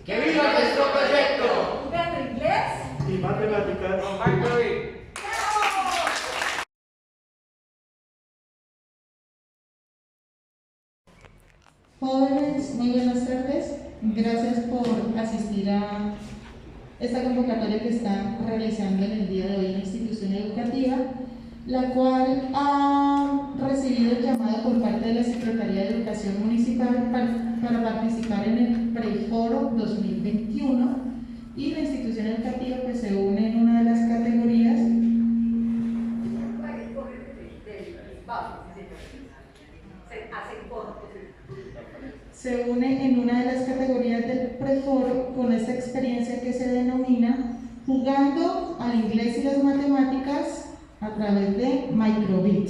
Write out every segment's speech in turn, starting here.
¡Que viva nuestro proyecto! Jugando inglés y matemáticas. Jóvenes, muy buenas tardes. Gracias por asistir a esta convocatoria que está realizando en el día de hoy la institución educativa, la cual ha recibido el llamado por parte de la Secretaría de Educación Municipal para participar en el Preforo 2021, y la institución educativa pues se une en una de las categorías del Preforo con esta experiencia que se denomina Jugando al Inglés y las Matemáticas a través de Microbit.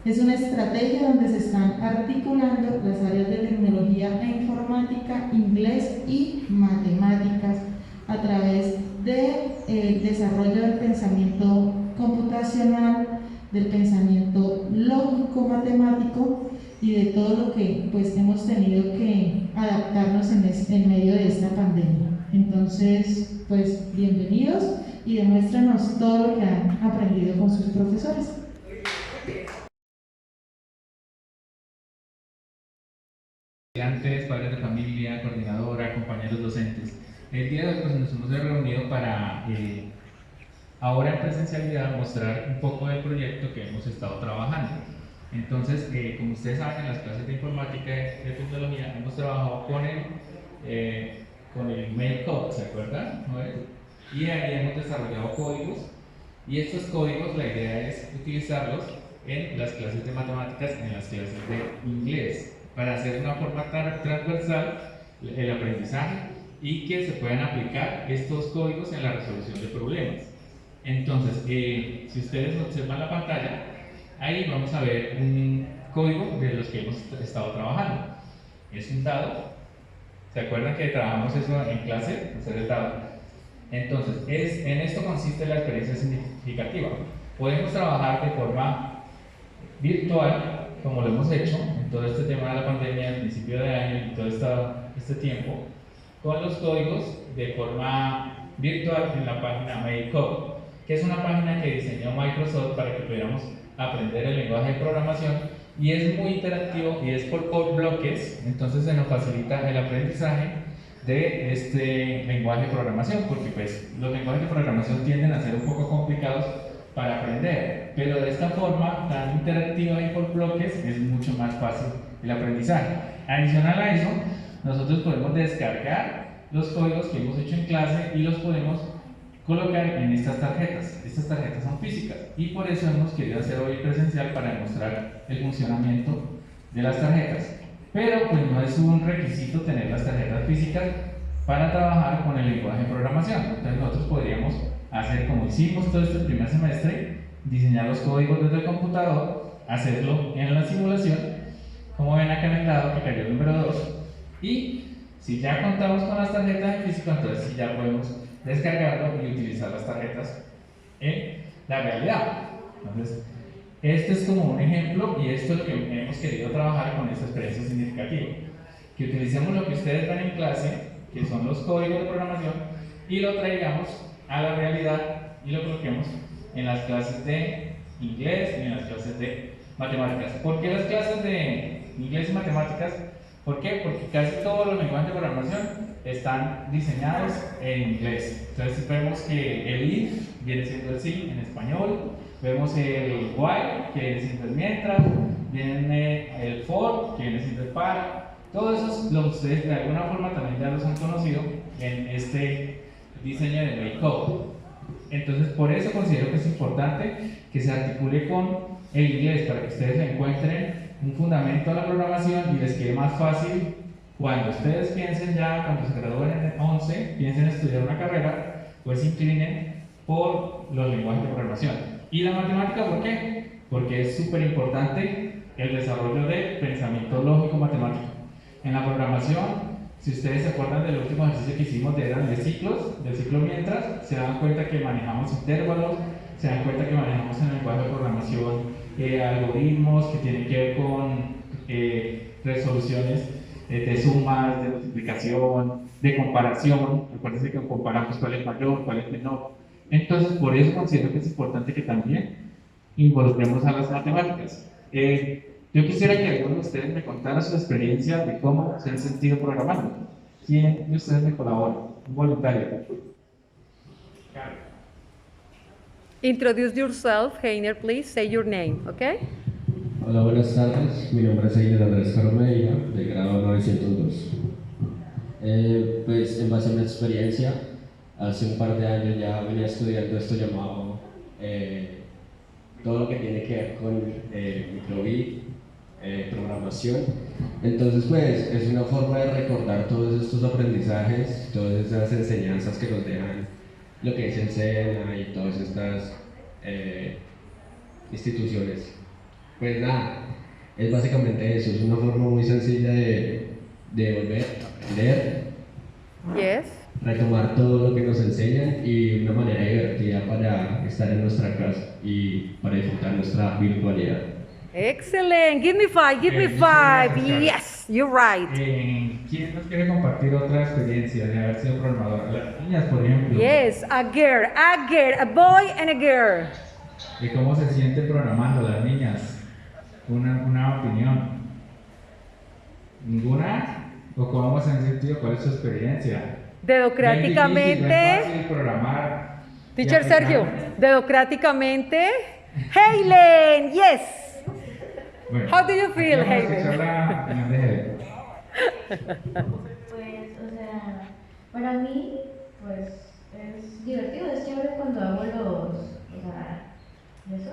Es una estrategia donde se están articulando las áreas de tecnología e informática, inglés y matemáticas a través del desarrollo del pensamiento computacional, del pensamiento lógico-matemático y de todo lo que pues hemos tenido que adaptarnos en medio de esta pandemia. Entonces, pues bienvenidos y demuéstranos todo lo que han aprendido con sus profesores. Estudiantes, padres de familia, coordinadora, compañeros docentes. El día de hoy pues, nos hemos reunido para ahora en presencialidad mostrar un poco del proyecto que hemos estado trabajando. Entonces, como ustedes saben, en las clases de informática y de tecnología hemos trabajado con el Mail Code, ¿se acuerdan? Y ahí hemos desarrollado códigos, y estos códigos la idea es utilizarlos en las clases de matemáticas, en las clases de inglés, para hacer una forma transversal el aprendizaje y que se puedan aplicar estos códigos en la resolución de problemas. Entonces, si ustedes observan la pantalla, ahí vamos a ver un código de los que hemos estado trabajando. Es un dado. ¿Se acuerdan que trabajamos eso en clase? Hacer el dado. Entonces, en esto consiste la experiencia significativa. Podemos trabajar de forma virtual, como lo hemos hecho en todo este tema de la pandemia, al principio de año y todo este tiempo, con los códigos de forma virtual en la página MailCode, que es una página que diseñó Microsoft para que pudiéramos aprender el lenguaje de programación, y es muy interactivo y es por bloques. Entonces se nos facilita el aprendizaje de este lenguaje de programación, porque pues los lenguajes de programación tienden a ser un poco complicados para aprender, pero de esta forma tan interactiva y por bloques es mucho más fácil el aprendizaje. Adicional a eso, nosotros podemos descargar los códigos que hemos hecho en clase y los podemos colocar en estas tarjetas. Estas tarjetas son físicas y por eso hemos querido hacer hoy presencial, para demostrar el funcionamiento de las tarjetas. Pero pues no es un requisito tener las tarjetas físicas para trabajar con el lenguaje de programación. Entonces nosotros podríamos hacer como hicimos todo este primer semestre, diseñar los códigos desde el computador, hacerlo en la simulación, como ven acá en el lado que cayó el número 2, y si ya contamos con las tarjetas en físico, entonces sí ya podemos descargarlo y utilizar las tarjetas en la realidad. Entonces, este es como un ejemplo, y esto es lo que hemos querido trabajar con esta experiencia significativa, que utilicemos lo que ustedes ven en clase, que son los códigos de programación, y lo traigamos a la realidad y lo coloquemos en las clases de inglés y en las clases de matemáticas. ¿Por qué las clases de inglés y matemáticas? ¿Por qué? Porque casi todos los lenguajes de programación están diseñados en inglés. Entonces vemos que el if viene siendo el sí en español, vemos el while, que viene siendo el mientras, viene el for, que viene siendo el para. Todos esos ustedes de alguna forma también ya los han conocido en este diseño de MailCode. Entonces por eso considero que es importante que se articule con el inglés, para que ustedes encuentren un fundamento a la programación y les quede más fácil cuando ustedes piensen ya, cuando se gradúen en 11, piensen estudiar una carrera, pues se inclinen por los lenguajes de programación. ¿Y la matemática por qué? Porque es súper importante el desarrollo de pensamiento lógico matemático. En la programación, si ustedes se acuerdan del último ejercicio que hicimos de ciclos, del ciclo mientras, se dan cuenta que manejamos intervalos, se dan cuenta que manejamos en el lenguaje de programación algoritmos que tienen que ver con resoluciones de sumas, de multiplicación, de comparación. Acuérdense que comparamos cuál es mayor, cuál es menor. Entonces, por eso considero que es importante que también involucremos a las matemáticas. Yo quisiera que alguno de ustedes me contara su experiencia de cómo se han sentido programando. ¿Quién de ustedes me colabora? Un voluntario. Introduce yourself, Heiner, please. Say your name, okay? Hola, buenas tardes. Mi nombre es Heiner Andrés Carmeira, de grado 902. Pues en base a mi experiencia, hace un par de años ya venía estudiando esto llamado todo lo que tiene que ver con microbit, programación. Entonces, pues es una forma de recordar todos estos aprendizajes, todas esas enseñanzas que nos dejan lo que es el SENA y todas estas instituciones. Pues nada, es básicamente eso, es una forma muy sencilla de volver a aprender, Yes. retomar todo lo que nos enseñan y una manera divertida para estar en nuestra casa y para disfrutar nuestra virtualidad. Excellent. Give me five. Give me five. Yes, you're right. ¿Quién nos quiere compartir otra experiencia de haber sido programador? Las niñas, por ejemplo. Yes, a girl, a boy and a girl. ¿Y cómo se sienten programando las niñas? Una opinión. ¿Ninguna? ¿O cómo se han sentido? ¿Cuál es su experiencia? Democráticamente. Es fácil programar. Teacher Sergio, democráticamente. Helen, yes. Bueno, How do you feel, vamos a Helen? escuchar la opinión de Helen. Pues, o sea, para mí, pues, es divertido, es chévere cuando hago o sea, ¿eso?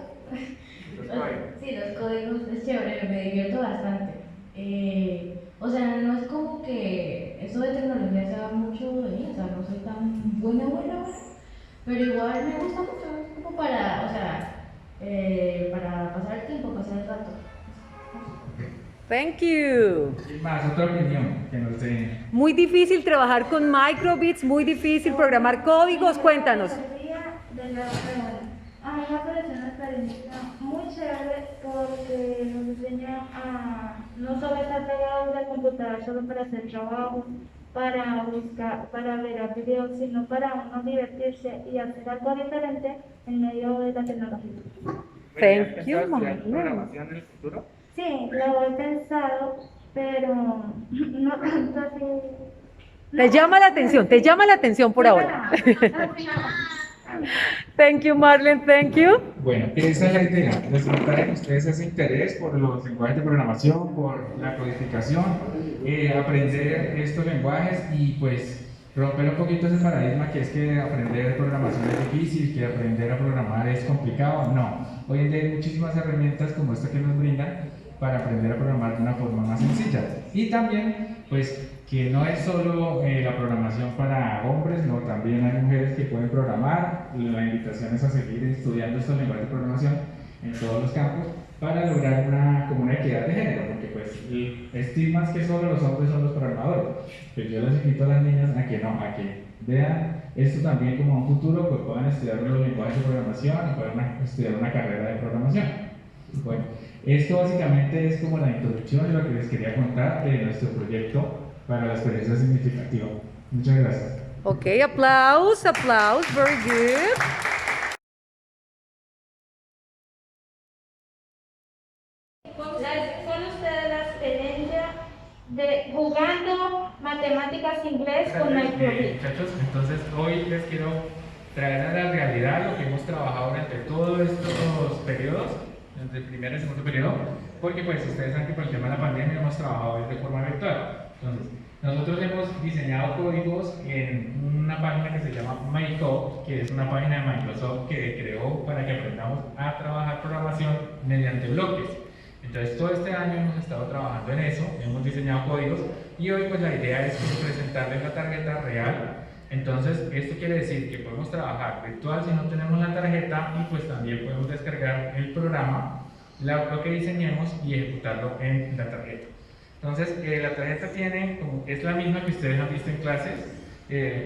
Sí, los códigos, es chévere, me divierto bastante. O sea, no es como que eso de tecnología sea mucho de mí, o sea, no soy tan buena, pero igual me gusta mucho, es como para, o sea, para pasar el tiempo, pasar el rato. Thank you. Y más, otra opinión que nos den. Muy difícil trabajar con microbits, muy difícil programar códigos. Cuéntanos. De la a mí me pareció una experiencia muy chévere porque nos enseña a no solo estar pegados al computador solo para hacer trabajo, para buscar, para ver videos, sino para uno divertirse y hacer algo diferente en medio de la tecnología. Thank you, mamá. ¿Programación en el futuro? Sí, lo he pensado, pero no tanto así. Te llama la atención por ahora. Thank you, Marlene, thank you. Bueno, esa es la idea, despertar en ustedes ese interés por los lenguajes de programación, por la codificación, aprender estos lenguajes y pues romper un poquito ese paradigma que es que aprender programación es difícil, que aprender a programar es complicado. No, hoy en día hay muchísimas herramientas como esta que nos brindan para aprender a programar de una forma más sencilla. Y también, pues, que no es solo la programación para hombres, no, también hay mujeres que pueden programar. La invitación es a seguir estudiando estos lenguajes de programación en todos los campos para lograr como una equidad de género, porque pues el estigma es que solo los hombres son los programadores. Pues yo les invito a las niñas a que vean esto también como un futuro, pues puedan estudiar los lenguajes de programación y puedan estudiar una carrera de programación. Bueno, esto básicamente es como la introducción de lo que les quería contar de nuestro proyecto para la experiencia significativa. Muchas gracias. Okay, applause, very good. ¿Con ustedes la experiencia de jugando matemáticas inglés con microbit? Muchachos, entonces hoy les quiero traer a la realidad lo que hemos trabajado durante todos estos periodos, desde el primer y segundo periodo, porque pues ustedes saben que por el tema de la pandemia hemos trabajado de forma virtual. Entonces, nosotros hemos diseñado códigos en una página que se llama MyCode, que es una página de Microsoft que creó para que aprendamos a trabajar programación mediante bloques. Entonces todo este año hemos estado trabajando en eso, hemos diseñado códigos y hoy pues la idea es presentarles la tarjeta real. Entonces esto quiere decir que podemos trabajar virtual si no tenemos la tarjeta y pues también podemos descargar el programa, lo que diseñemos y ejecutarlo en la tarjeta. Entonces la tarjeta es la misma que ustedes han visto en clases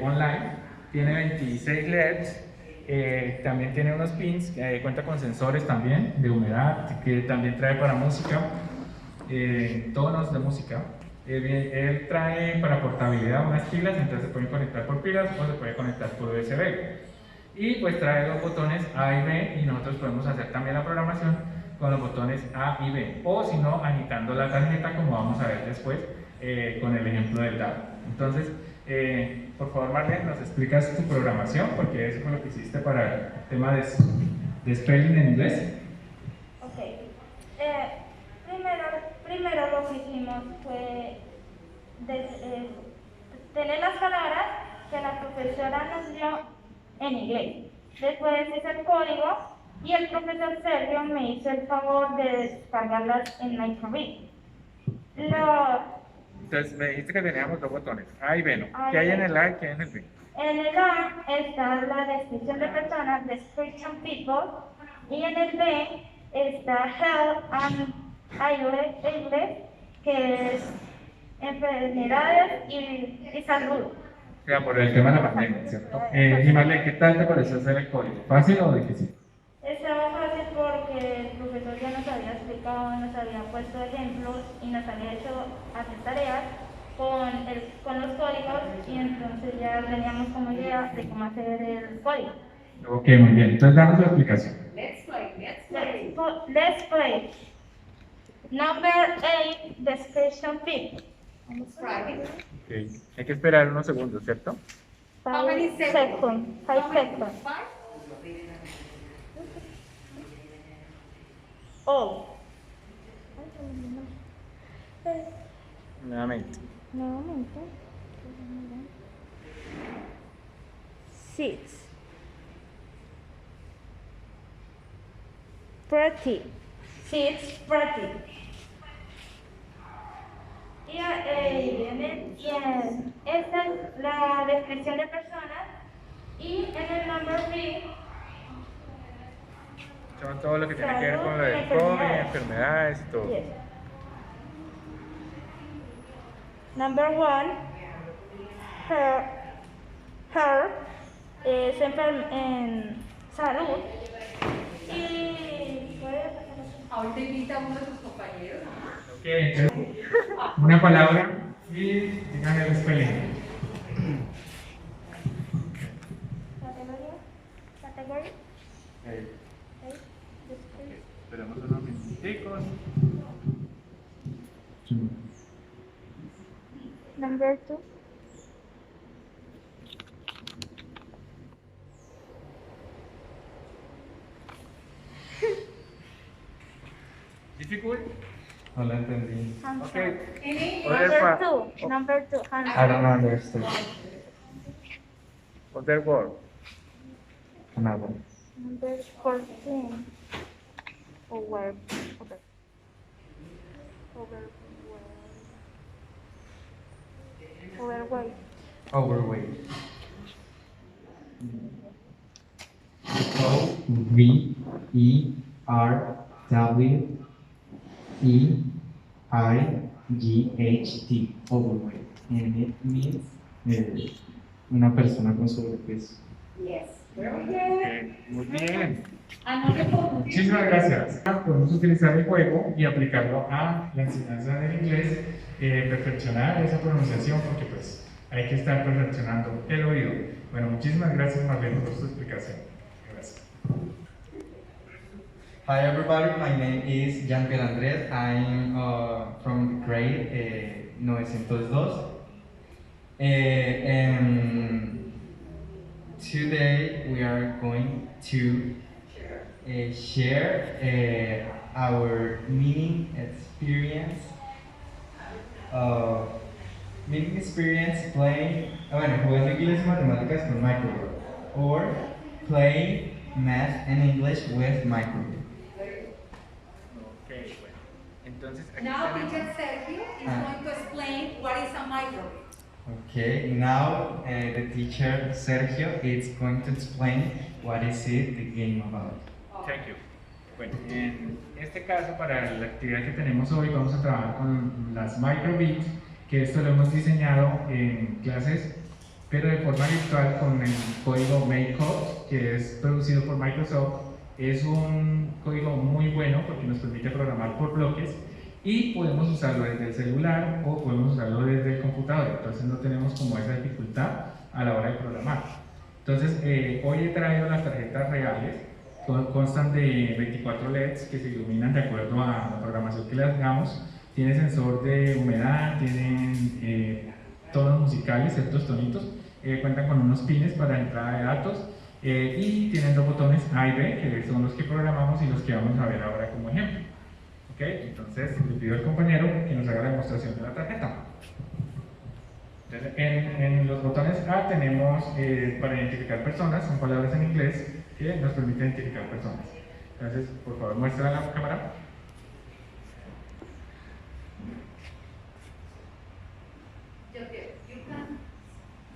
online, tiene 26 LEDs. También tiene unos pins, cuenta con sensores también de humedad, que también trae para música, tonos de música. Él trae para portabilidad unas pilas, entonces se pueden conectar por pilas o se puede conectar por USB. Y pues trae los botones A y B, y nosotros podemos hacer también la programación con los botones A y B, o si no, agitando la tarjeta, como vamos a ver después con el ejemplo del dado. Entonces, por favor, Marlene, nos explicas tu programación, porque eso fue lo que hiciste para el tema de spelling en inglés. Ok. Primero lo que hicimos fue tener las palabras que la profesora nos dio en inglés. Después hice el código y el profesor Sergio me hizo el favor de descargarlas en Microbit. Entonces, me dijiste que teníamos dos botones, A y B, ¿no? ¿Qué hay en el A y qué hay en el B? En el A está la descripción de personas, description people, y en el B está health and illness, que es enfermedades y salud. O sea, por el tema de la pandemia, ¿cierto? Y Marlene, ¿qué tal te pareció hacer el código? ¿Fácil o difícil? Estaba fácil porque el profesor ya nos había explicado, nos había puesto ejemplos y nos había hecho hacer tareas con los códigos, y entonces ya teníamos como idea de cómo hacer el código. Ok, muy bien. Entonces, damos la explicación. Let's play. Let's play. Number 8, description field. Okay. Hay que esperar unos segundos, ¿cierto? 5 seconds. 5 seconds. Oh. Nuevamente. Nuevamente. 6. Pretty. 6 pretty. Esta es la descripción de personas, y en el number 3 Son todo lo que tiene que ver con lo del COVID, enfermedades y todo. yes. Number 1, her es en salud, y Ahorita invita a uno de tus compañeros. Ok, entonces, una palabra y digan el spelling. category. Esperemos unos minuticos. Number 2. Difficult? No lo entendí. Okay. Other Number 2. I don't understand. Other word. Another. Number 14. Overweight. Overweight. O-V-E-R-W-E-I-G-H-T. Overweight. And it means una persona con sobrepeso. Yes. Muy bien. Anote por Muchísimas gracias. Podemos utilizar el juego y aplicarlo a la enseñanza del inglés, perfeccionar esa pronunciación, porque pues hay que estar perfeccionando el oído. Bueno, muchísimas gracias, Marlene, por su explicación. Gracias. Hi everybody, my name is Jean-Pierre Andrés. I'm from grade 902. And today we are going to share our meaning experience playing, jugando inglés y matemáticas con Microbit, or playing math and English with Microbit. Okay, bueno. Entonces, aquí Now tenemos- teacher Sergio is going to explain what is a microbit. Okay, now the teacher Sergio is going to explain what is it the game about. Thank you. Bueno, en este caso, para la actividad que tenemos hoy, vamos a trabajar con las microbits, que esto lo hemos diseñado en clases, pero de forma virtual con el código MakeCode, que es producido por Microsoft. Es un código muy bueno porque nos permite programar por bloques, y podemos usarlo desde el celular o podemos usarlo desde el computador, entonces no tenemos como esa dificultad a la hora de programar. Entonces hoy he traído las tarjetas reales, constan de 24 LEDs que se iluminan de acuerdo a la programación que le hagamos, tiene sensor de humedad, tienen tonos musicales, ciertos tonitos, cuentan con unos pines para entrada de datos y tienen dos botones A y B que son los que programamos y los que vamos a ver ahora como ejemplo. ¿Ok? Entonces le pido al compañero que nos haga la demostración de la tarjeta. Entonces, en los botones A tenemos para identificar personas, son palabras en inglés que nos permiten identificar personas. Entonces, por favor, muestra la cámara. You can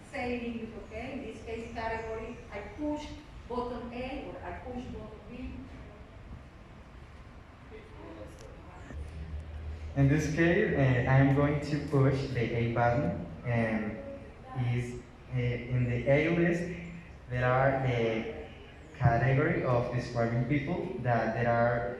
say in English, okay? In this case, category, I push button A or I push button B. In this case, I'm going to push the A button, and is in the A list there are the category of describing people that there are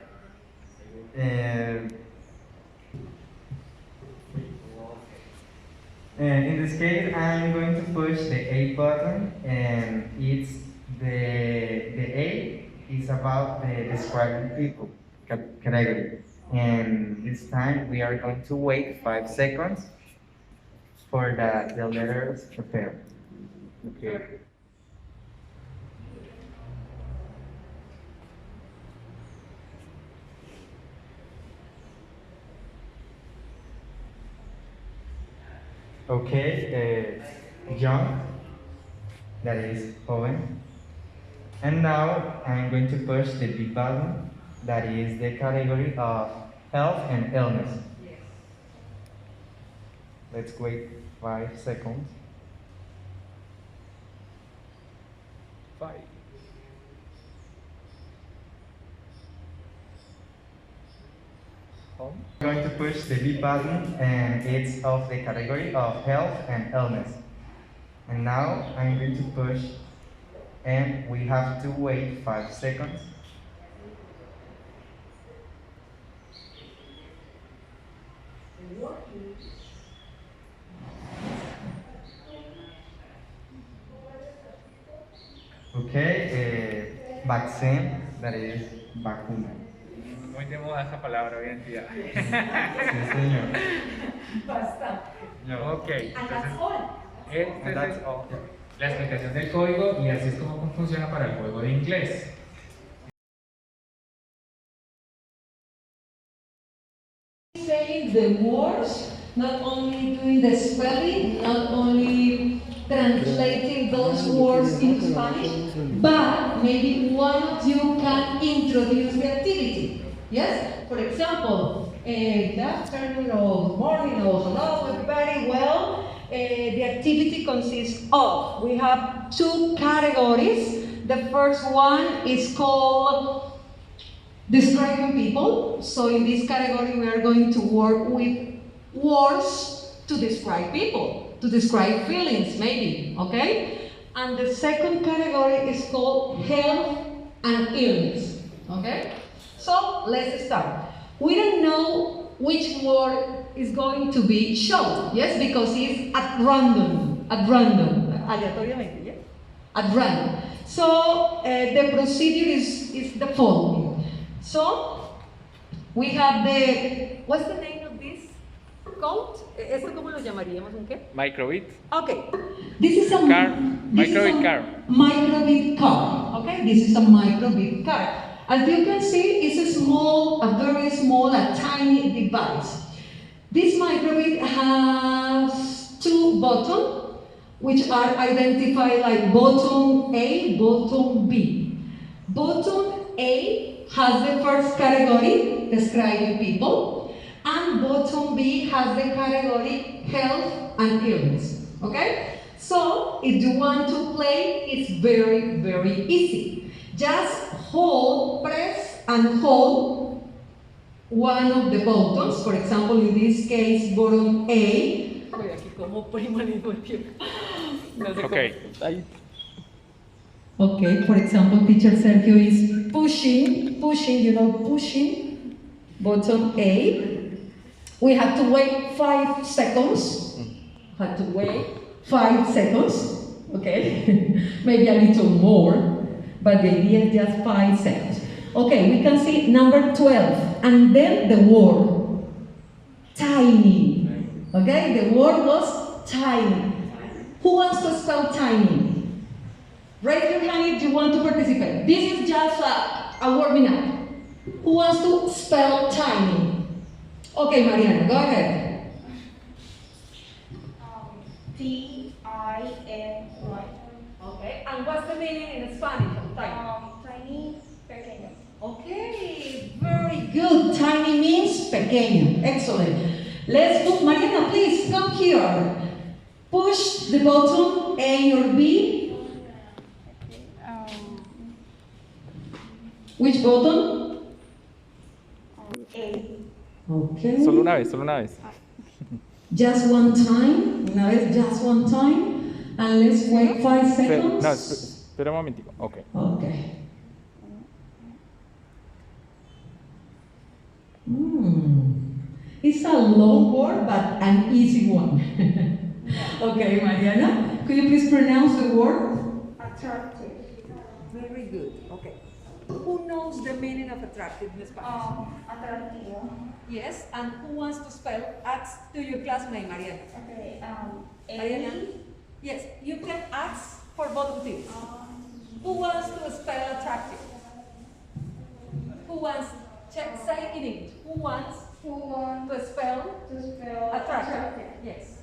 and in this case I'm going to push the A button, and it's the A is about the describing people category. And this time we are going to wait 5 seconds for the letters to prepare. Okay. Okay, John, that is Owen. And now I'm going to push the B button, that is the category of health and illness. Yes. Let's wait 5 seconds. 5. I'm going to push the B button, and it's of the category of health and illness. And now I'm going to push, and we have to wait 5 seconds. Okay, vaccine, that is vacuna. Muy de moda esa palabra hoy en día. Sí, señor. Basta. Ok, And entonces that's all. esta And that's es all. la explicación del código y así es como funciona para el juego de inglés. Saying the words, not only doing the spelling, not only translating those words into Spanish, but maybe one of you can introduce the activity. Yes? For example, good afternoon or morning or hello everybody. Well, the activity consists of, we have 2 categories. The first one is called describing people. So in this category we are going to work with words to describe people, to describe feelings maybe, okay? And the second category is called health and illness, okay? So let's start. We don't know which word is going to be shown, yes, because it's aleatoriamente, yes? At random. So the procedure is the following. So we have what's the name of this code? ¿Esto cómo lo llamaríamos? ¿Un qué? Microbit. Okay. This is a Card. Microbit card. Microbit card. Okay, this is a microbit card. As you can see, it's a very small, tiny device. This microbit has 2 buttons, which are identified like button A, button B. Button A has the first category, describing people, and button B has the category health and illness. Okay? So if you want to play, it's very, very easy. Just press and hold one of the buttons. For example, in this case, button A. Okay. Okay, for example, teacher Sergio is pushing, button A. We had to wait 5 seconds. Had to wait 5 seconds. Okay, maybe a little more, but the idea is just 5 seconds. Okay, we can see number 12, and then the word tiny. Okay, the word was tiny. Who wants to spell tiny? Raise your hand if you want to participate. This is just a warming up. Who wants to spell tiny? Okay, Mariana, go ahead. T-I-N-Y. Okay, and what's the meaning in Spanish of tiny? Tiny, pequeño. Okay, very good. Tiny means pequeño. Excellent. Let's go. Mariana, please come here. Push the button A or B. Which button? A. Okay. Solo una vez. Just one time. Una vez, just one time. And let's wait 5 seconds. No, espera un momentico. Ok. Okay. It's a long word, but an easy one. Okay, Mariana, could you please pronounce the word? Attractive. Very good. Okay. Who knows the meaning of attractive in Spanish? Atractivo. Yes, and who wants to spell? Ask to your classmate, Mariana. Okay. Mariana? Yes, you can ask for volunteers. Who wants to spell attractive? Who wants, say in English, who wants Who wants to spell to spell attractive? Yes.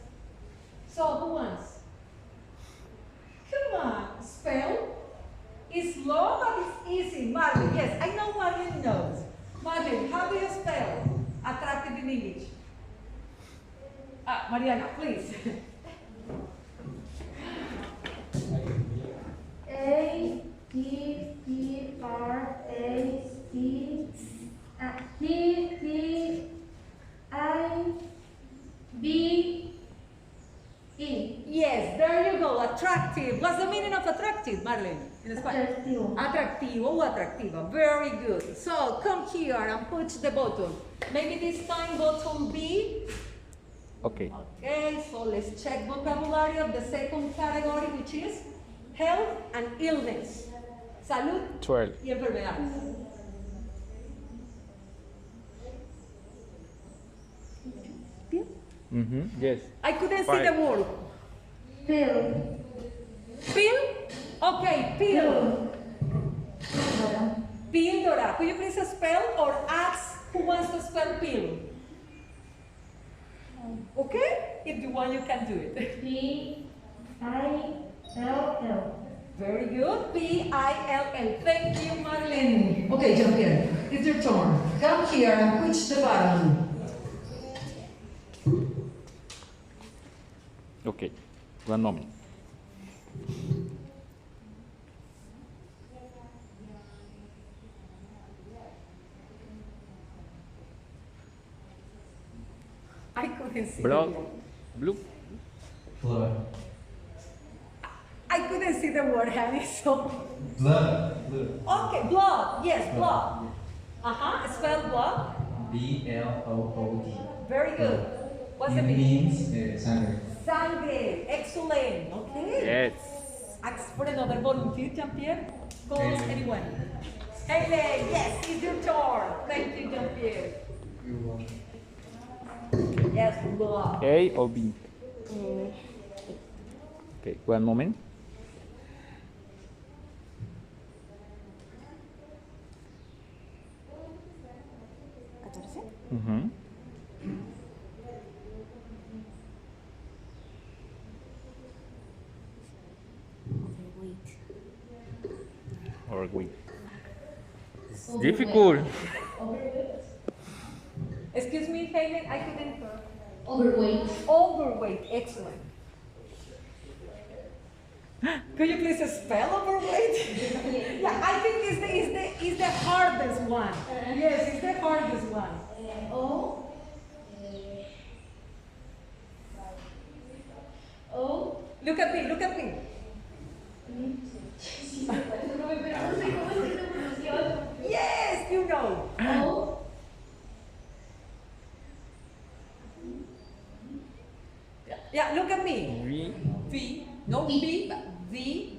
So who wants? Come on, spell. It's long, but it's easy. Marvin, yes, I know Marvin knows. Marvin, how do you spell attractive in English? Mariana, please. A-T-T-R-A-C-T-I-V-E. Yes, there you go. Attractive. What's the meaning of attractive, Marlene? In Spanish? Atractivo. Atractivo o atractiva. Very good. So come here and push the button. Maybe this time button B. Ok. Okay, so let's check vocabulary of the second category, which is health and illness. Salud 12. y enfermedades. Yes. I couldn't see Five. the word. Pill. Pill? Okay, pill. Píldora. Could you please spell or ask who wants to spell pill? Okay? If you want, you can do it. P-I-L-L. Very good. P-I-L-L. Thank you, Marlene. Okay, Jean-Pierre, it's your turn. Come here and push the button. Ok. One moment. I couldn't see Blood. the word. Blue. Blood. I couldn't see the word, honey, so. Blood. Okay, blood. Yes, blood. Spell blood. B-L-O-O-D. Very good. What's the It meaning? means sangre. Sangre. Excellent. Okay. Yes. Ask for another volunteer, Jean-Pierre. Call Hayley. anyone. Hayley, yes, it's your turn. Thank you, Jean-Pierre. Yes, blood. A or B? Ok. One moment. Mhm. Or wait. It's difficult. Excuse me, Hayley, I couldn't. Overweight. Overweight, excellent. Could you please spell overweight? Yeah, I think it's the hardest one. Yes, it's the hardest one. O. O. Look at me, look at me. Yes, you know. O. Yeah, look at me. V. V, no B, but V.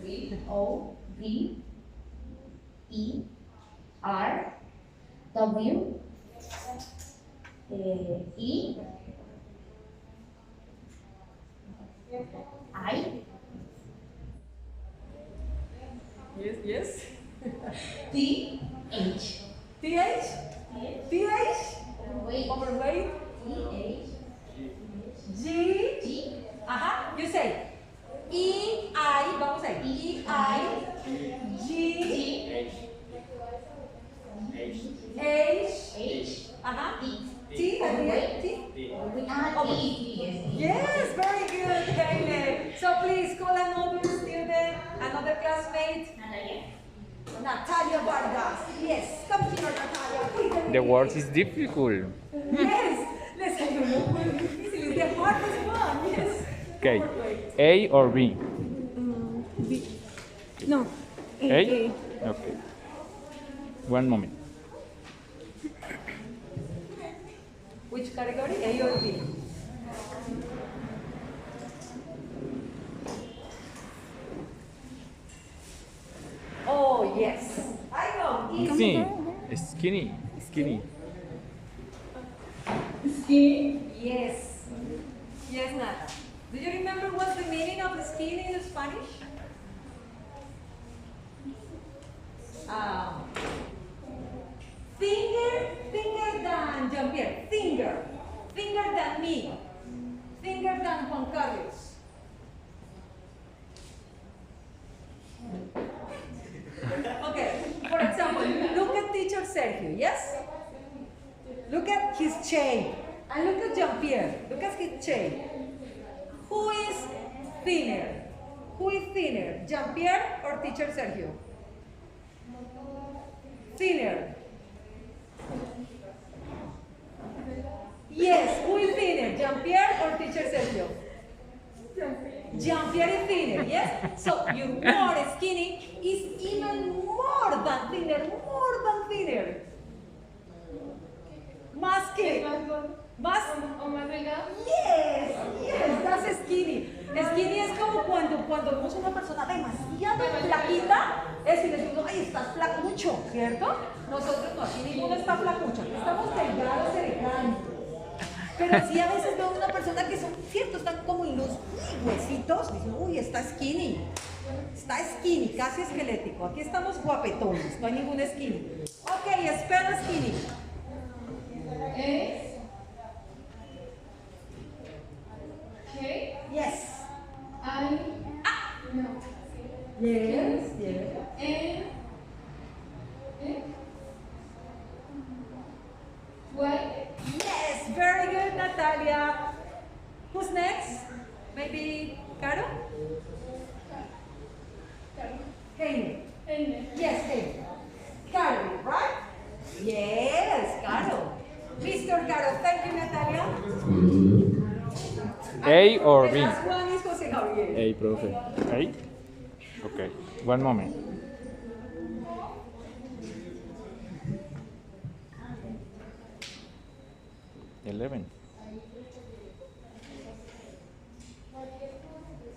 V, O, V, E, R, W, E, I, Yes, yes. T, H. TH? TH? Wait. Overweight. T, H, G. G, Ajá, you say. E, I, vamos a ir. E, I, G, H, ajá. T, at the end, T. Yes, very good, Haile. So please call another student, another classmate. Natalia Vargas. Yes, come here, Natalia. Quickly. The word is difficult. Yes, let's have a look. Muy difícil. The hardest one, yes. Okay. A or B? No. A? Okay. One moment. Which category? A or B? Oh, yes. I know. Easy. Skinny. Skinny. Yes. Yes, Nata. Do you remember what's the meaning of the skinny in Spanish? Finger than Jean-Pierre. Finger than me. Finger than Juan Carlos. Okay, for example, look at teacher Sergio, yes? Look at his chain. And look at Jean-Pierre. Look at his chain. Who is thinner? Who is thinner? Jean-Pierre or teacher Sergio? Thinner. Yes, who is thinner? Jean-Pierre or teacher Sergio? Jean-Pierre is thinner, yes? So your more skinny is even more than thinner, Más que. Más. Yes, yes, that's skinny. Skinny es como cuando vemos una persona demasiado flaquita, es decir, decimos, ay, estás flacucho, ¿cierto? Nosotros no, aquí ninguno está flacucho, aquí estamos delgados, elegantes. Pero sí a veces veo una persona que son, cierto, están como en los huesitos, dicen, uy, está skinny, casi esquelético. Aquí estamos guapetones, no hay ningún skinny. Ok, spell skinny. Yes. Yes, yes. Yes, very good, Natalia. Who's next? Maybe Caro? Heine. Yes, Heine. Caro, right? Yes, Caro. Mr. Caro, thank you, Natalia. A or B? The last one is Jose Javier. A, profe. A? Okay. One moment. $11.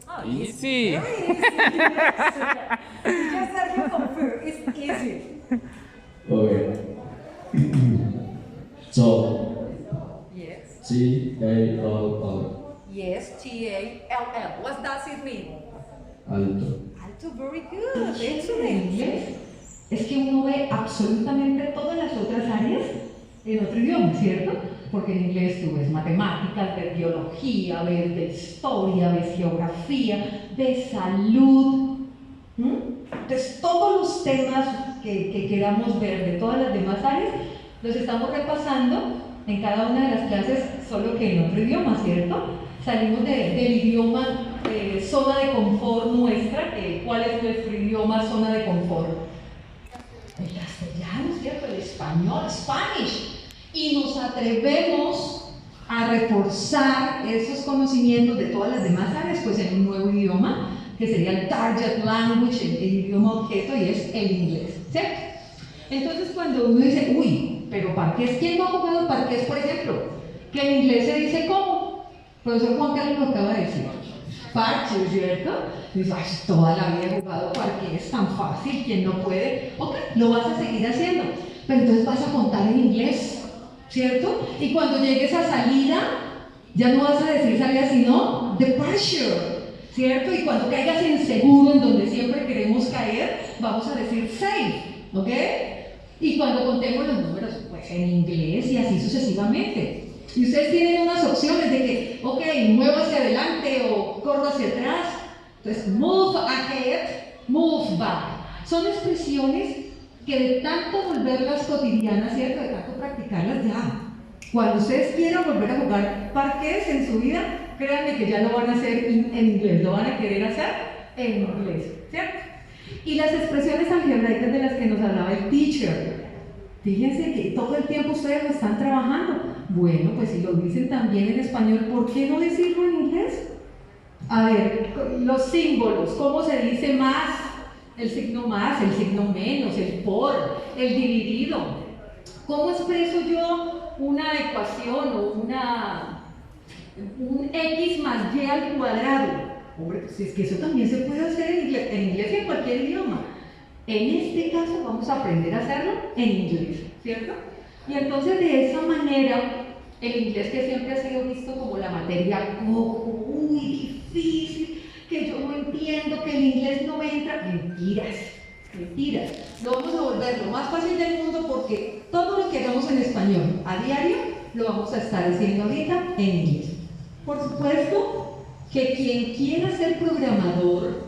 Oh, Easy. Very easy. Yes. Just that you confirm, it's easy. Okay. So, Yes. T-A-L-L. Yes, T-A-L-L. What does it mean? Alto. Alto, very good. En Excellent. inglés es que uno ve absolutamente todas las otras áreas en otro idioma, ¿cierto? Porque en inglés tú ves matemáticas, ves biología, ves historia, ves geografía, ves salud. Entonces todos los temas que queramos ver de todas las demás áreas los estamos repasando en cada una de las clases, solo que en otro idioma, ¿cierto? Salimos del idioma zona de confort nuestra, ¿cuál es nuestro idioma zona de confort? El castellano, ¿cierto? El español, Spanish. Y nos atrevemos a reforzar esos conocimientos de todas las demás áreas, pues en un nuevo idioma, que sería el target language, el idioma objeto, y es el inglés, ¿cierto? Entonces cuando uno dice, uy, pero parqués, ¿quién no ha jugado parqués, por ejemplo? Que en inglés se dice ¿cómo? Profesor Juan Carlos lo acaba de decir. Parche, ¿cierto? Dices, ay, toda la vida he jugado parque, es tan fácil, quien no puede. Ok, lo vas a seguir haciendo, pero entonces vas a contar en inglés, ¿cierto? Y cuando llegues a salida, ya no vas a decir salida, sino departure, ¿cierto? Y cuando caigas en seguro, en donde siempre queremos caer, vamos a decir safe, ¿ok? Y cuando contemos los números, pues en inglés y así sucesivamente. Y ustedes tienen unas opciones de que, ok, muevo hacia adelante o corro hacia atrás. Entonces, move ahead, move back. Son expresiones que de tanto volverlas cotidianas, ¿cierto? De tanto practicarlas, ya. Cuando ustedes quieran volver a jugar parques en su vida, créanme que ya lo van a hacer en inglés, lo van a querer hacer en inglés, ¿cierto? Y las expresiones algebraicas de las que nos hablaba el teacher, fíjense que todo el tiempo ustedes lo están trabajando. Bueno, pues si lo dicen también en español, ¿por qué no decirlo en inglés? A ver, los símbolos, ¿cómo se dice más? El signo más, el signo menos, el por, el dividido. ¿Cómo expreso yo una ecuación o un x más y al cuadrado? Hombre, pues es que eso también se puede hacer en inglés y en cualquier idioma. En este caso vamos a aprender a hacerlo en inglés, ¿cierto? Y entonces de esa manera, el inglés que siempre ha sido visto como la materia muy difícil, que yo no entiendo, que el inglés no me entra, mentiras, mentiras. Lo vamos a volver lo más fácil del mundo porque todo lo que hagamos en español a diario, lo vamos a estar haciendo ahorita en inglés. Por supuesto que quien quiera ser programador,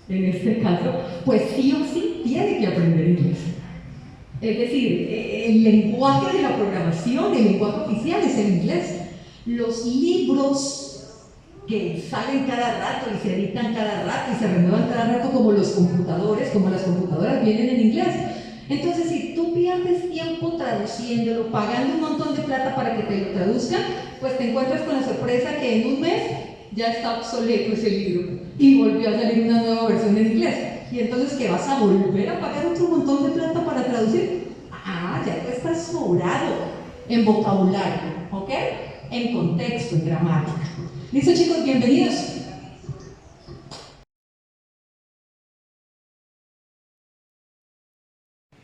en este caso, pues sí o sí tiene que aprender inglés. Es decir, el lenguaje de la programación, el lenguaje oficial es el inglés. Los libros que salen cada rato y se editan cada rato y se renuevan cada rato como los computadores, como las computadoras vienen en inglés. Entonces, si tú pierdes tiempo traduciéndolo, pagando un montón de plata para que te lo traduzcan, pues te encuentras con la sorpresa que en un mes ya está obsoleto ese libro y volvió a salir una nueva versión en inglés. Y entonces, ¿qué vas a volver a pagar otro montón de plata para traducir? Ah, ya tú estás sobrado en vocabulario, ¿ok? En contexto, en gramática. ¿Listo, chicos? Bienvenidos.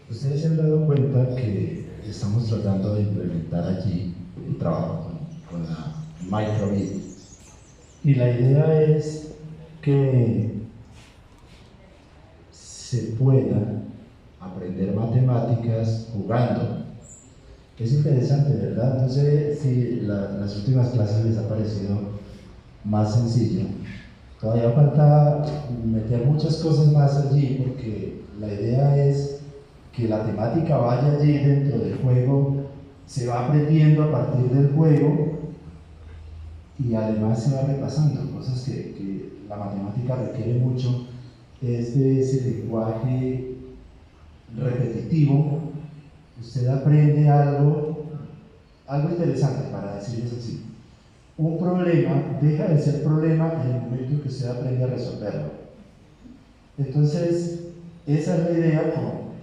Ustedes se han dado cuenta que estamos tratando de implementar allí el trabajo con la microbit. Y la idea es que se pueda aprender matemáticas jugando. Es interesante, ¿verdad? No sé si las últimas clases les ha parecido más sencillo. Todavía falta meter muchas cosas más allí porque la idea es que la temática vaya allí dentro del juego, se va aprendiendo a partir del juego y además se va repasando, cosas que la matemática requiere mucho, es de ese lenguaje repetitivo. Usted aprende algo interesante, para decirles así. Un problema deja de ser problema en el momento en que usted aprende a resolverlo. Entonces, esa es la idea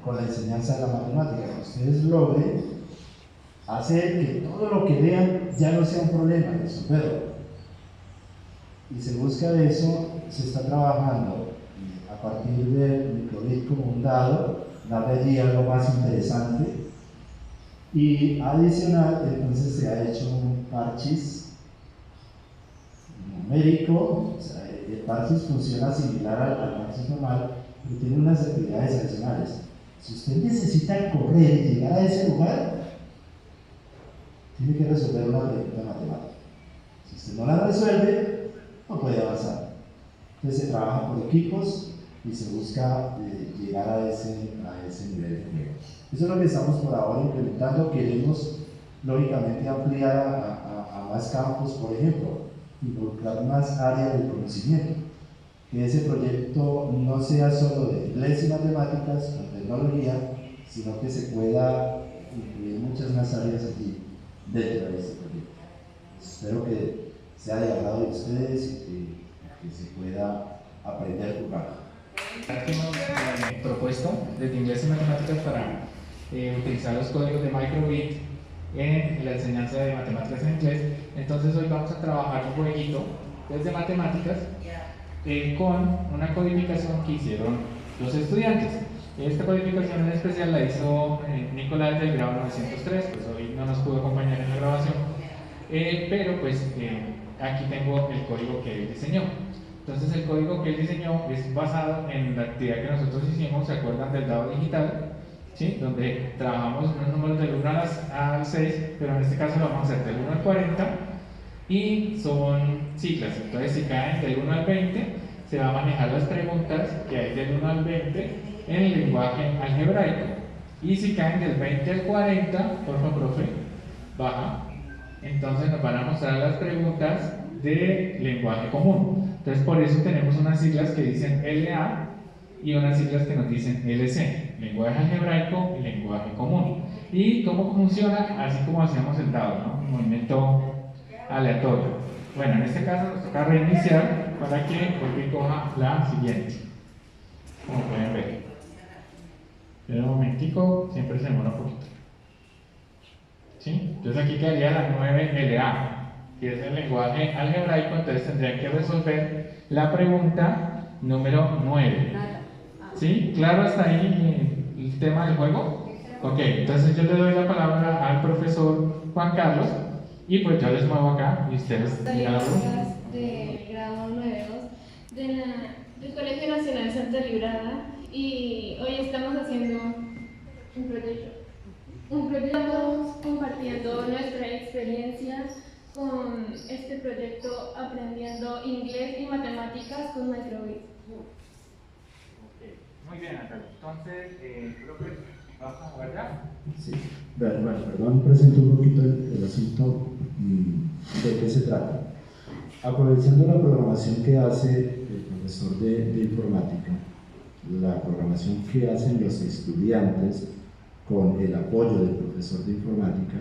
con la enseñanza de la matemática, que ustedes logren hacer que todo lo que vean ya no sea un problema, resolverlo. Y se busca eso, se está trabajando a partir del microbit como un dado, darle allí algo más interesante. Y adicional, entonces se ha hecho un parchis numérico. O sea, el parchis funciona similar al parchis normal, pero tiene unas actividades adicionales. Si usted necesita correr y llegar a ese lugar, tiene que resolver una pregunta matemática. Si usted no la resuelve, no puede avanzar. Entonces se trabaja por equipos y se busca llegar a ese nivel de juego. Eso es lo que estamos por ahora implementando. Queremos, lógicamente, ampliar a más campos, por ejemplo, involucrar más áreas del conocimiento. Que ese proyecto no sea solo de inglés y matemáticas, con tecnología, sino que se pueda incluir muchas más áreas aquí dentro de este proyecto. Espero que sea de agrado de ustedes y que se pueda aprender a jugar. Que hemos propuesto desde inglés y matemáticas para utilizar los códigos de microbit en la enseñanza de matemáticas en inglés. Entonces hoy vamos a trabajar un jueguito desde matemáticas con una codificación que hicieron los estudiantes. Esta codificación en especial la hizo Nicolás del grado 903, pues hoy no nos pudo acompañar en la grabación, pero pues aquí tengo el código que él diseñó. Entonces el código que él diseñó es basado en la actividad que nosotros hicimos, ¿se acuerdan del dado digital? ¿Sí? Donde trabajamos unos números del 1 al 6, pero en este caso lo vamos a hacer del 1 al 40 y son ciclas. Entonces si caen del 1 al 20 se va a manejar las preguntas que hay del 1 al 20 en el lenguaje algebraico, y si caen del 20 al 40, por favor, profe, baja, entonces nos van a mostrar las preguntas de lenguaje común. Entonces por eso tenemos unas siglas que dicen LA y unas siglas que nos dicen LC, lenguaje algebraico y lenguaje común. ¿Y cómo funciona? Así como hacíamos el dado, ¿no? Un movimiento aleatorio. Bueno, en este caso nos toca reiniciar para que vuelva y coja la siguiente, como pueden ver. En un momentico, siempre se demora un poquito. ¿Sí? Entonces aquí quedaría la 9LA, que es el lenguaje algebraico. Entonces tendrían que resolver la pregunta número 9. ¿Sí? ¿Claro hasta ahí el tema del juego? Ok, entonces yo le doy la palabra al profesor Juan Carlos y pues yo les muevo acá y ustedes digan la pregunta. De grado 9.2 del Colegio Nacional Santa Librada, y hoy estamos haciendo un proyecto. Estamos compartiendo nuestra experiencia con este proyecto, aprendiendo inglés y matemáticas con Microbit. Muy bien, Natalia. Entonces, profe, ¿vamos a jugar ya? Sí. Bueno, perdón, presento un poquito el asunto de qué se trata. Aprovechando la programación que hace el profesor de informática, la programación que hacen los estudiantes con el apoyo del profesor de informática,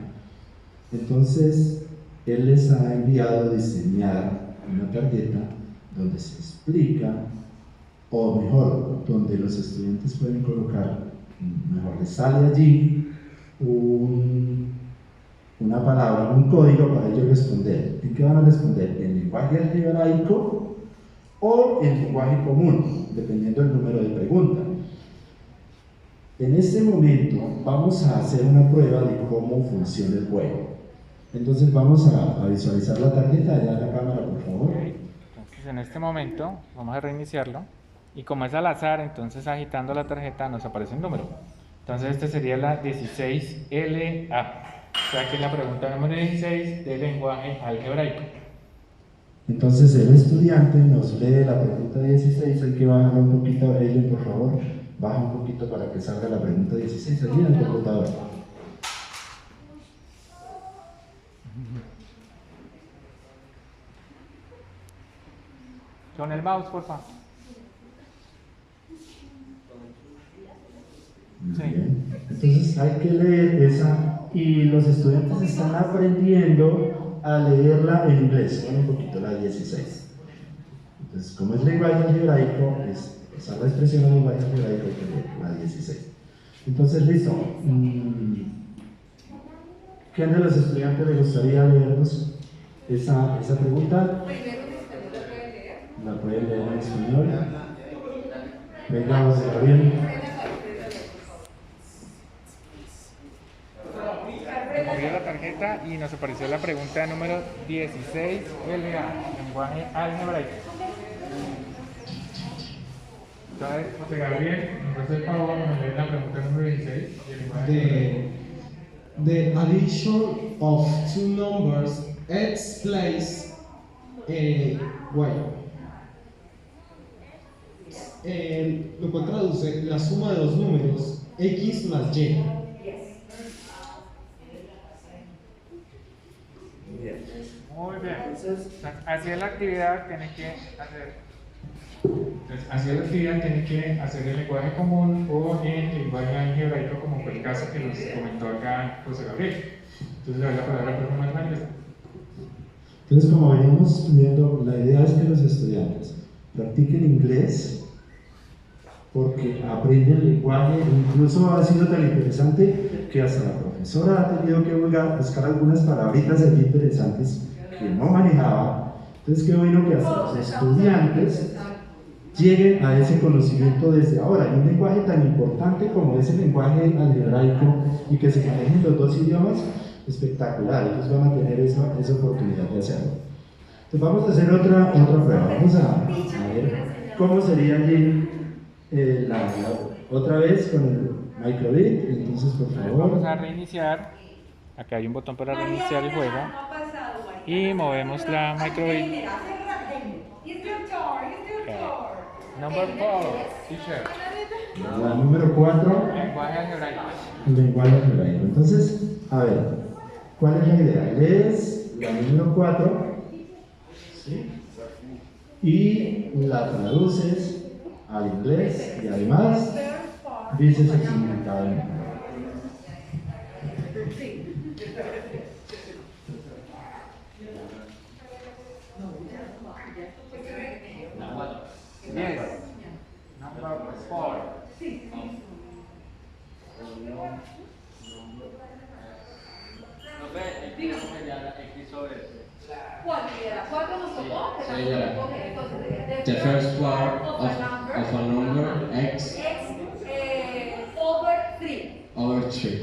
entonces él les ha enviado a diseñar una tarjeta donde se explica, o mejor, donde los estudiantes pueden colocar, mejor les sale allí una palabra, un código para ellos responder. ¿En qué van a responder? ¿En lenguaje algebraico o en lenguaje común? Dependiendo del número de preguntas. En este momento vamos a hacer una prueba de cómo funciona el juego. Entonces vamos a visualizar la tarjeta allá en la cámara, por favor. Entonces en este momento vamos a reiniciarlo, y como es al azar, entonces agitando la tarjeta nos aparece un número. Entonces este sería la 16LA, o sea que es la pregunta número 16 del lenguaje algebraico. Entonces el estudiante nos lee la pregunta 16, hay que bajar un poquito, Ellen, por favor, baja un poquito para que salga la pregunta 16 allí en el computador. Con el mouse, por favor. Muy bien. Entonces hay que leer esa, y los estudiantes están aprendiendo a leerla en inglés, un poquito, la 16. Entonces, como es lenguaje algebraico, esa es la expresión de lenguaje algebraico, hay que leer la 16. Entonces, listo. ¿Quién de los estudiantes le gustaría leernos esa pregunta? ¿La puede leer en español? Venga, José Gabriel. Movió la tarjeta y nos apareció la pregunta número 16, LA, lenguaje algebraico. Entonces, José Gabriel, entonces el favor nos lee la pregunta número 16 del lenguaje. The addition of two numbers x place y. Lo cual traduce la suma de dos números x más y. Muy bien. Entonces, hacia la actividad tiene que hacer. Entonces, hacia la actividad tiene que hacer el lenguaje común o el lenguaje algebraico, como fue el caso que nos comentó acá José Gabriel. Entonces, le doy la palabra al profesor Mario. Entonces, como veníamos viendo, la idea es que los estudiantes practiquen inglés porque aprenden el lenguaje, incluso ha sido tan interesante que hasta la profesora profesora ha tenido que buscar algunas palabritas aquí interesantes que no manejaba. Entonces, qué bueno que hasta los estudiantes lleguen a ese conocimiento desde ahora. Y un lenguaje tan importante como es el lenguaje algebraico y que se manejen los dos idiomas, espectacular. Ellos van a tener esa oportunidad de hacerlo. Entonces, vamos a hacer otra prueba. Vamos a ver cómo sería allí otra vez con el microbit. Entonces, por favor. Vamos a reiniciar. Acá hay un botón para reiniciar el juego. Y movemos la microbit. Number 4, teacher. La número 4. Lenguaje algebraico. El lenguaje algebraico. Entonces, a ver, ¿cuál es la idea? Lees la número 4, ¿sí? Y la traduces al inglés y además dices el significado del número. Yes. Number 4. ¿Cuál era? ¿4 nos tocó? The first part of a number, x Over 3. over 3. Over 3.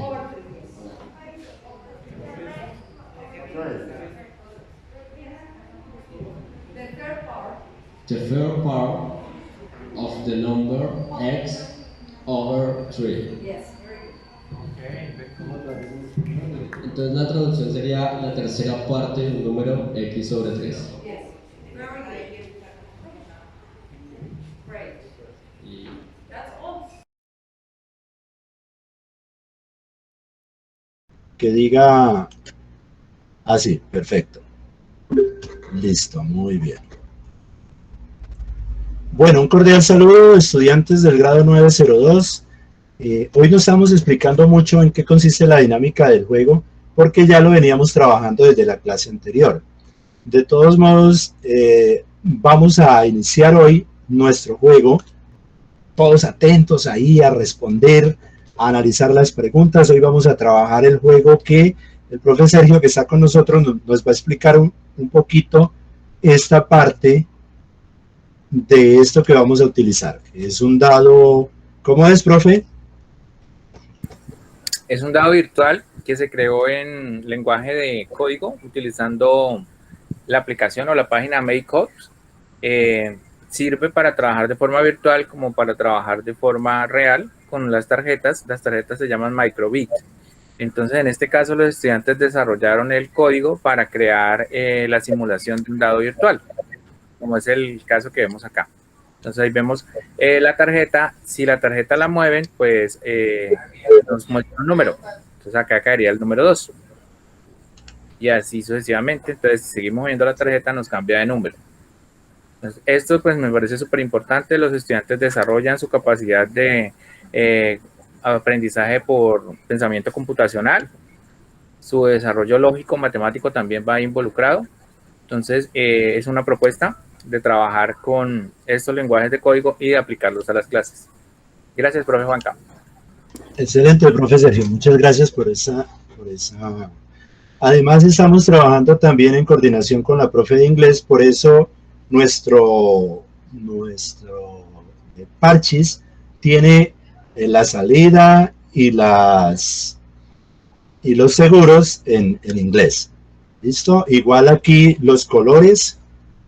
The third part. The third part of the number x over 3. Yes. Entonces la traducción sería la tercera parte del número x sobre 3. Yes. Very good. Great. That's all. Que diga así, perfecto. Listo, muy bien. Bueno, un cordial saludo, estudiantes del grado 902. Hoy no estamos explicando mucho en qué consiste la dinámica del juego, porque ya lo veníamos trabajando desde la clase anterior. De todos modos, vamos a iniciar hoy nuestro juego, todos atentos ahí a responder, a analizar las preguntas. Hoy vamos a trabajar el juego que el profe Sergio, que está con nosotros, nos va a explicar un poquito esta parte de esto que vamos a utilizar. Es un dado, ¿cómo es, profe? Es un dado virtual que se creó en lenguaje de código utilizando la aplicación o la página MakeCodes. Sirve para trabajar de forma virtual como para trabajar de forma real con las tarjetas. Las tarjetas se llaman microbit. Entonces, en este caso, los estudiantes desarrollaron el código para crear la simulación de un dado virtual, como es el caso que vemos acá. Entonces, ahí vemos la tarjeta. Si la tarjeta la mueven, pues nos muestra un número. Entonces, acá caería el número 2. Y así sucesivamente. Entonces, si seguimos moviendo la tarjeta, nos cambia de número. Entonces, esto pues me parece súper importante. Los estudiantes desarrollan su capacidad de aprendizaje por pensamiento computacional. Su desarrollo lógico matemático también va involucrado. Entonces, es una propuesta de trabajar con estos lenguajes de código y de aplicarlos a las clases. Gracias, profe Juanca. Excelente, profe Sergio. Muchas gracias por esa. Además, estamos trabajando también en coordinación con la profe de inglés, por eso nuestro parchis tiene la salida y los seguros en inglés. ¿Listo? Igual aquí los colores,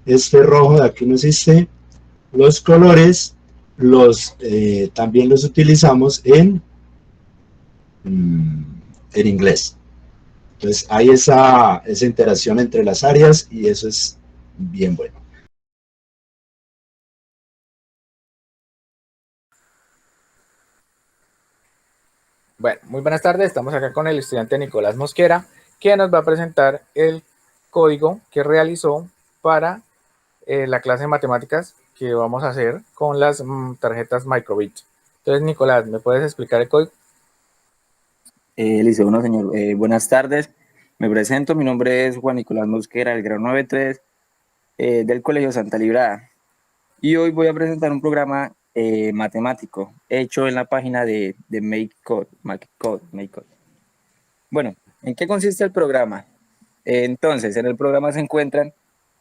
este rojo de aquí no existe, los colores también los utilizamos en inglés. Entonces hay esa interacción entre las áreas y eso es bien bueno. Bueno, muy buenas tardes. Estamos acá con el estudiante Nicolás Mosquera, que nos va a presentar el código que realizó para la clase de matemáticas que vamos a hacer con las tarjetas microbit. Entonces, Nicolás, ¿me puedes explicar el código? Listo, bueno, señor. Buenas tardes. Me presento. Mi nombre es Juan Nicolás Mosquera, del grado 93 del Colegio Santa Librada. Y hoy voy a presentar un programa matemático hecho en la página de MakeCode. Bueno, ¿en qué consiste el programa? Entonces, en el programa se encuentran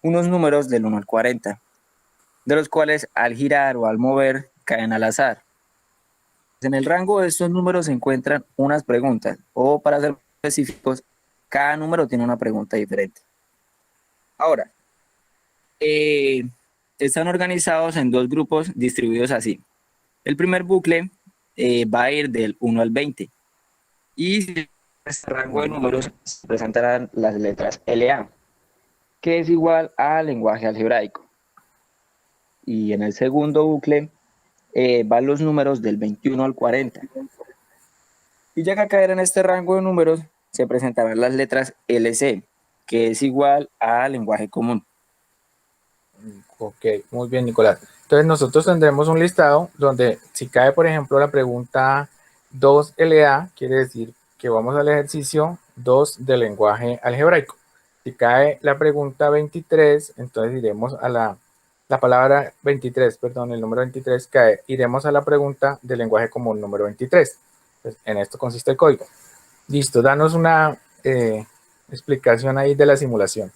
unos números del 1 al 40, de los cuales al girar o al mover caen al azar. En el rango de estos números se encuentran unas preguntas, o para ser específicos, cada número tiene una pregunta diferente. Ahora, están organizados en dos grupos distribuidos así. El primer bucle va a ir del 1 al 20 y en este rango de números se presentarán las letras LA, que es igual al lenguaje algebraico. Y en el segundo bucle van los números del 21 al 40. Y ya que al caer en este rango de números se presentarán las letras LC, que es igual al lenguaje común. Ok, muy bien, Nicolás. Entonces nosotros tendremos un listado donde si cae, por ejemplo, la pregunta 2LA, quiere decir que vamos al ejercicio 2 del lenguaje algebraico. Si cae la pregunta 23, entonces iremos a la palabra 23, perdón, el número 23 cae, iremos a la pregunta del lenguaje común número 23. Entonces, en esto consiste el código. Listo, danos una explicación ahí de la simulación.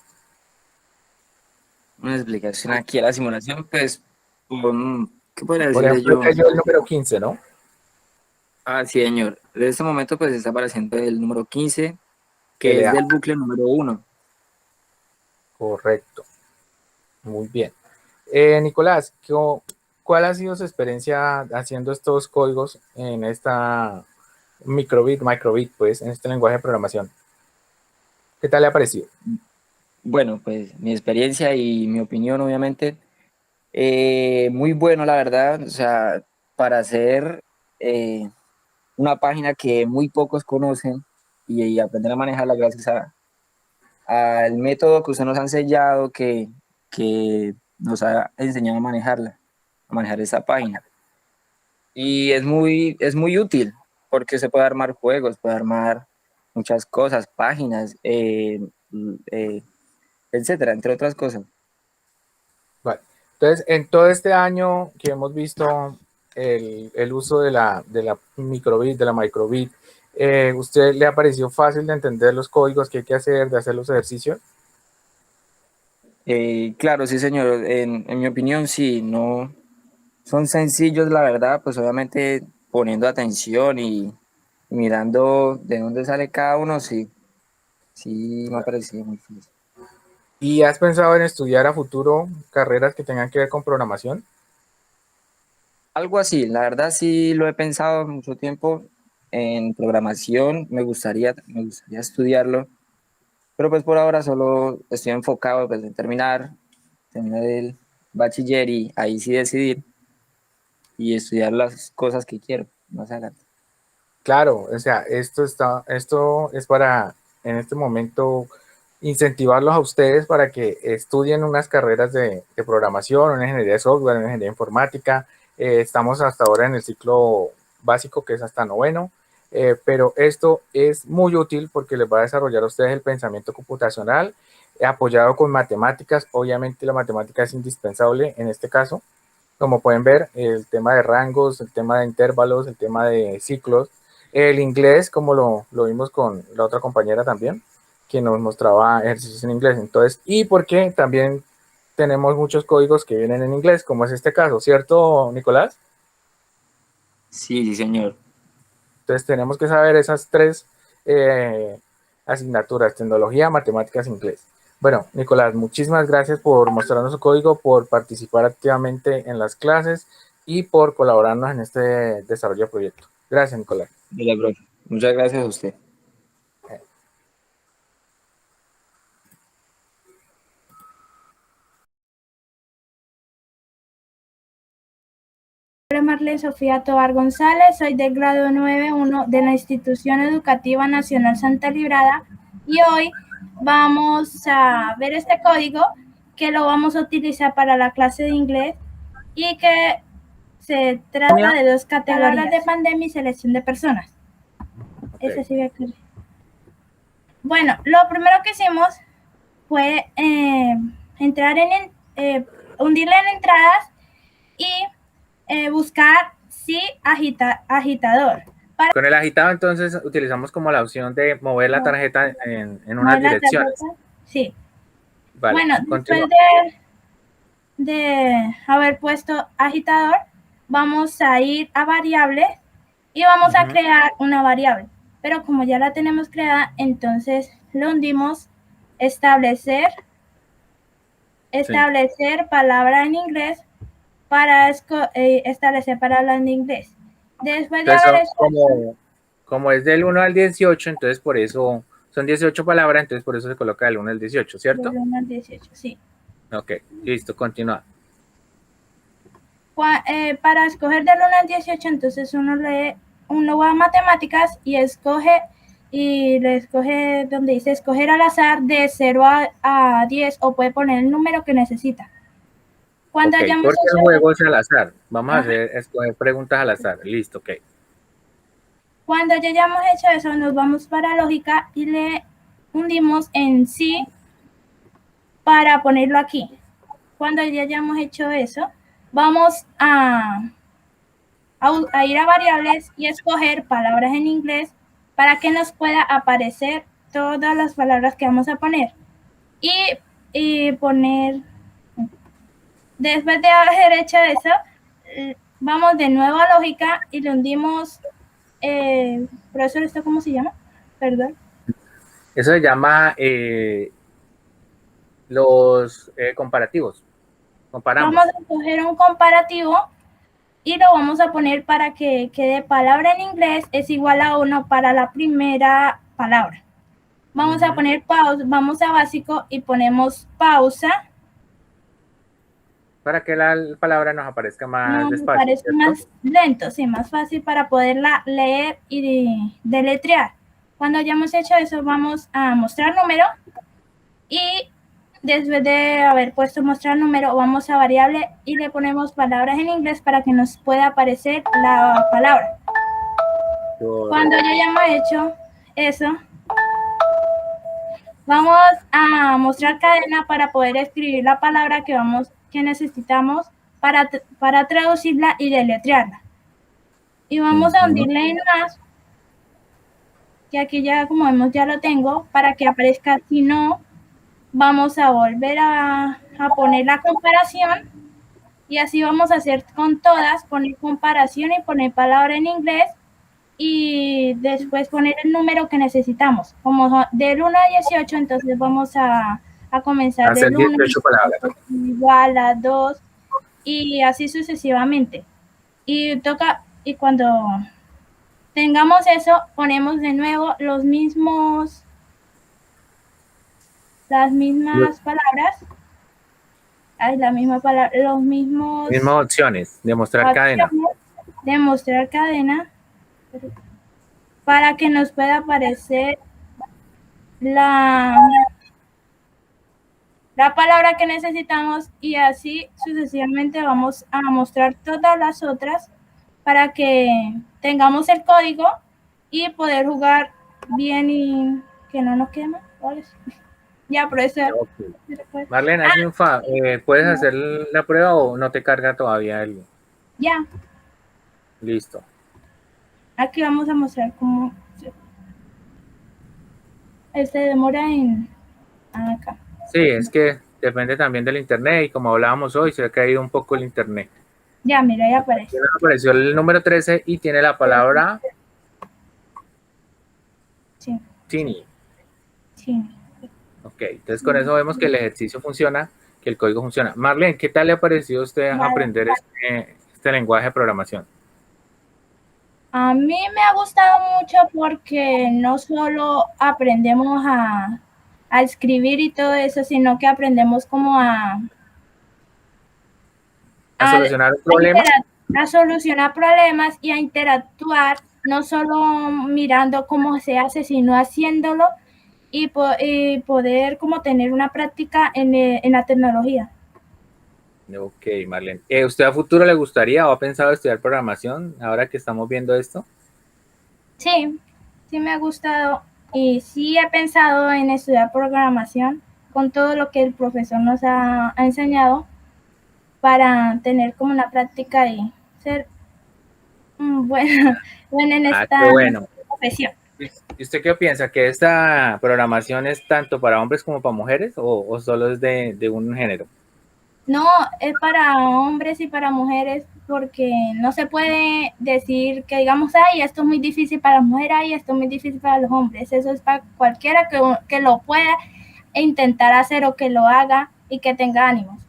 Una explicación aquí a la simulación, pues, ¿qué podría Por decirle ejemplo, yo? cayó el número 15, ¿no? Ah, sí, señor. En este momento, pues, está apareciendo el número 15, que es LA. del bucle número 1. Correcto. Muy bien. Nicolás, ¿cuál ha sido su experiencia haciendo estos códigos en esta microbit, pues, en este lenguaje de programación? ¿Qué tal le ha parecido? Bueno, pues, mi experiencia y mi opinión, obviamente, muy bueno, la verdad. O sea, para hacer una página que muy pocos conocen y aprender a manejarla gracias al método que usted nos ha enseñado, que nos ha enseñado a manejarla, a manejar esa página. Y es muy útil porque se puede armar juegos, puede armar muchas cosas, páginas, etcétera, entre otras cosas. Vale. Entonces, en todo este año que hemos visto el uso de la microbit, de la microbit, ¿usted le ha parecido fácil de entender los códigos que hay que hacer, de hacer los ejercicios? Claro, sí, señor. En mi opinión, sí, no son sencillos, la verdad, pues obviamente poniendo atención y mirando de dónde sale cada uno, sí, sí me ha parecido muy fácil. ¿Y has pensado en estudiar a futuro carreras que tengan que ver con programación? Algo así, la verdad sí lo he pensado mucho tiempo en programación, me gustaría estudiarlo, pero pues por ahora solo estoy enfocado pues, en terminar el bachiller y ahí sí decidir y estudiar las cosas que quiero más adelante. Claro, o sea, esto es para en este momento incentivarlos a ustedes para que estudien unas carreras de programación, una ingeniería de software, una ingeniería informática. Estamos hasta ahora en el ciclo básico que es hasta noveno, pero esto es muy útil porque les va a desarrollar a ustedes el pensamiento computacional apoyado con matemáticas. Obviamente la matemática es indispensable en este caso. Como pueden ver, el tema de rangos, el tema de intervalos, el tema de ciclos, el inglés, como lo vimos con la otra compañera también, que nos mostraba ejercicios en inglés. Entonces, y porque también tenemos muchos códigos que vienen en inglés, como es este caso, ¿cierto, Nicolás? Sí, sí, señor. Entonces tenemos que saber esas tres asignaturas, tecnología, matemáticas, inglés. Bueno, Nicolás, muchísimas gracias por mostrarnos su código, por participar activamente en las clases y por colaborarnos en este desarrollo de proyecto. Gracias, Nicolás. Muchas gracias a usted. Mi nombre es Marlene Sofía Tovar González, soy del grado 9.1 de la Institución Educativa Nacional Santa Librada y hoy vamos a ver este código que lo vamos a utilizar para la clase de inglés y que se trata de dos categorías de pandemia y selección de personas. Ese sí bueno, lo primero que hicimos fue hundirle en entradas y buscar sí agitador. Con el agitado entonces utilizamos como la opción de mover la tarjeta en unas ¿Mover la direcciones. tarjeta? Sí. Vale, Bueno, continúa. después de haber puesto agitador, vamos a ir a variables y vamos a crear una variable. Pero como ya la tenemos creada, entonces lo hundimos, establecer palabra en inglés para establecer palabras en inglés. Después de Entonces, haber hecho como es del 1 al 18, entonces por eso son 18 palabras, entonces por eso se coloca del 1 al 18, ¿cierto? del 1 al 18, sí. Ok, listo, continúa. Para escoger del 1 al 18, entonces uno va a matemáticas y le escoge donde dice escoger al azar de 0 a 10 o puede poner el número que necesita. Cuando Ok, hayamos porque el hecho juego es al azar. Vamos a Ajá. escoger preguntas al azar. Listo, ok. Cuando ya hayamos hecho eso, nos vamos para lógica y le hundimos en sí para ponerlo aquí. Cuando ya hayamos hecho eso, vamos a ir a variables y escoger palabras en inglés para que nos pueda aparecer todas las palabras que vamos a poner. Y poner, después de haber hecho eso, vamos de nuevo a lógica y le hundimos, profesor, ¿esto cómo se llama? Perdón. Eso se llama los comparativos. Comparamos. Vamos a escoger un comparativo y lo vamos a poner para que quede palabra en inglés es igual a 1 para la primera palabra. Vamos a poner pausa, vamos a básico y ponemos pausa. Para que la palabra nos aparezca más despacio. Parece ¿cierto? más lento, sí, más fácil para poderla leer y deletrear. Cuando hayamos hecho eso, vamos a mostrar número y después de haber puesto mostrar número, vamos a variable y le ponemos palabras en inglés para que nos pueda aparecer la palabra. Cuando ya hayamos hecho eso, vamos a mostrar cadena para poder escribir la palabra que necesitamos para traducirla y deletrearla. Y vamos a hundirle en más, que aquí ya como vemos ya lo tengo, para que aparezca. Si no, vamos a volver a poner la comparación y así vamos a hacer con todas, poner comparación y poner palabra en inglés y después poner el número que necesitamos. Como del 1 a 18, entonces vamos a comenzar Hacer del 1 18 palabras. igual a 2 y así sucesivamente. Y cuando tengamos eso, ponemos de nuevo las mismas palabras. Los mismos... Mismas opciones, demostrar cadena. Demostrar cadena para que nos pueda aparecer la palabra que necesitamos y así sucesivamente vamos a mostrar todas las otras para que tengamos el código y poder jugar bien y que no nos queme. Ya, profesor. Okay. Marlene, hazme un favor. ¿Puedes hacer la prueba o no te carga todavía el...? Ya. Listo. Aquí vamos a mostrar cómo se demora en acá. Sí, es que depende también del internet y como hablábamos hoy, se ha caído un poco el internet. Ya, mira, ya aparece. Ya apareció el número 13 y tiene la palabra sí. Tini. Sí. Ok, entonces con eso vemos que el ejercicio funciona, que el código funciona. Marlene, ¿qué tal le ha parecido a usted aprender este lenguaje de programación? A mí me ha gustado mucho porque no solo aprendemos a escribir y todo eso, sino que aprendemos como a solucionar problemas. A solucionar problemas y a interactuar, no solo mirando cómo se hace, sino haciéndolo y poder como tener una práctica en la tecnología. Ok, Marlene. ¿Usted a futuro le gustaría o ha pensado estudiar programación ahora que estamos viendo esto? Sí, sí me ha gustado y sí he pensado en estudiar programación con todo lo que el profesor nos ha enseñado para tener como una práctica y ser Bueno, bueno, en Ah, esta qué bueno. profesión. ¿Y usted qué piensa? ¿Que esta programación es tanto para hombres como para mujeres o solo es de un género? No, es para hombres y para mujeres porque no se puede decir que digamos, ay, esto es muy difícil para las mujeres, ay, esto es muy difícil para los hombres. Eso es para cualquiera que lo pueda intentar hacer o que lo haga y que tenga ánimos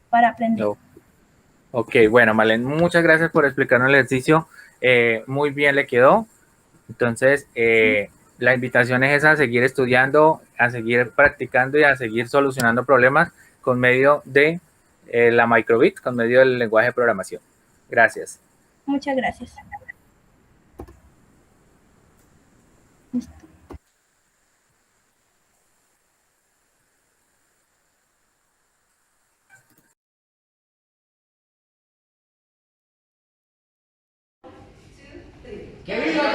para aprender. No. Ok, bueno, Malen, muchas gracias por explicarnos el ejercicio. Muy bien le quedó. Entonces, la invitación es esa, a seguir estudiando, a seguir practicando y a seguir solucionando problemas con medio de la microbit, con medio del lenguaje de programación. Gracias. Muchas gracias. ¡Que viva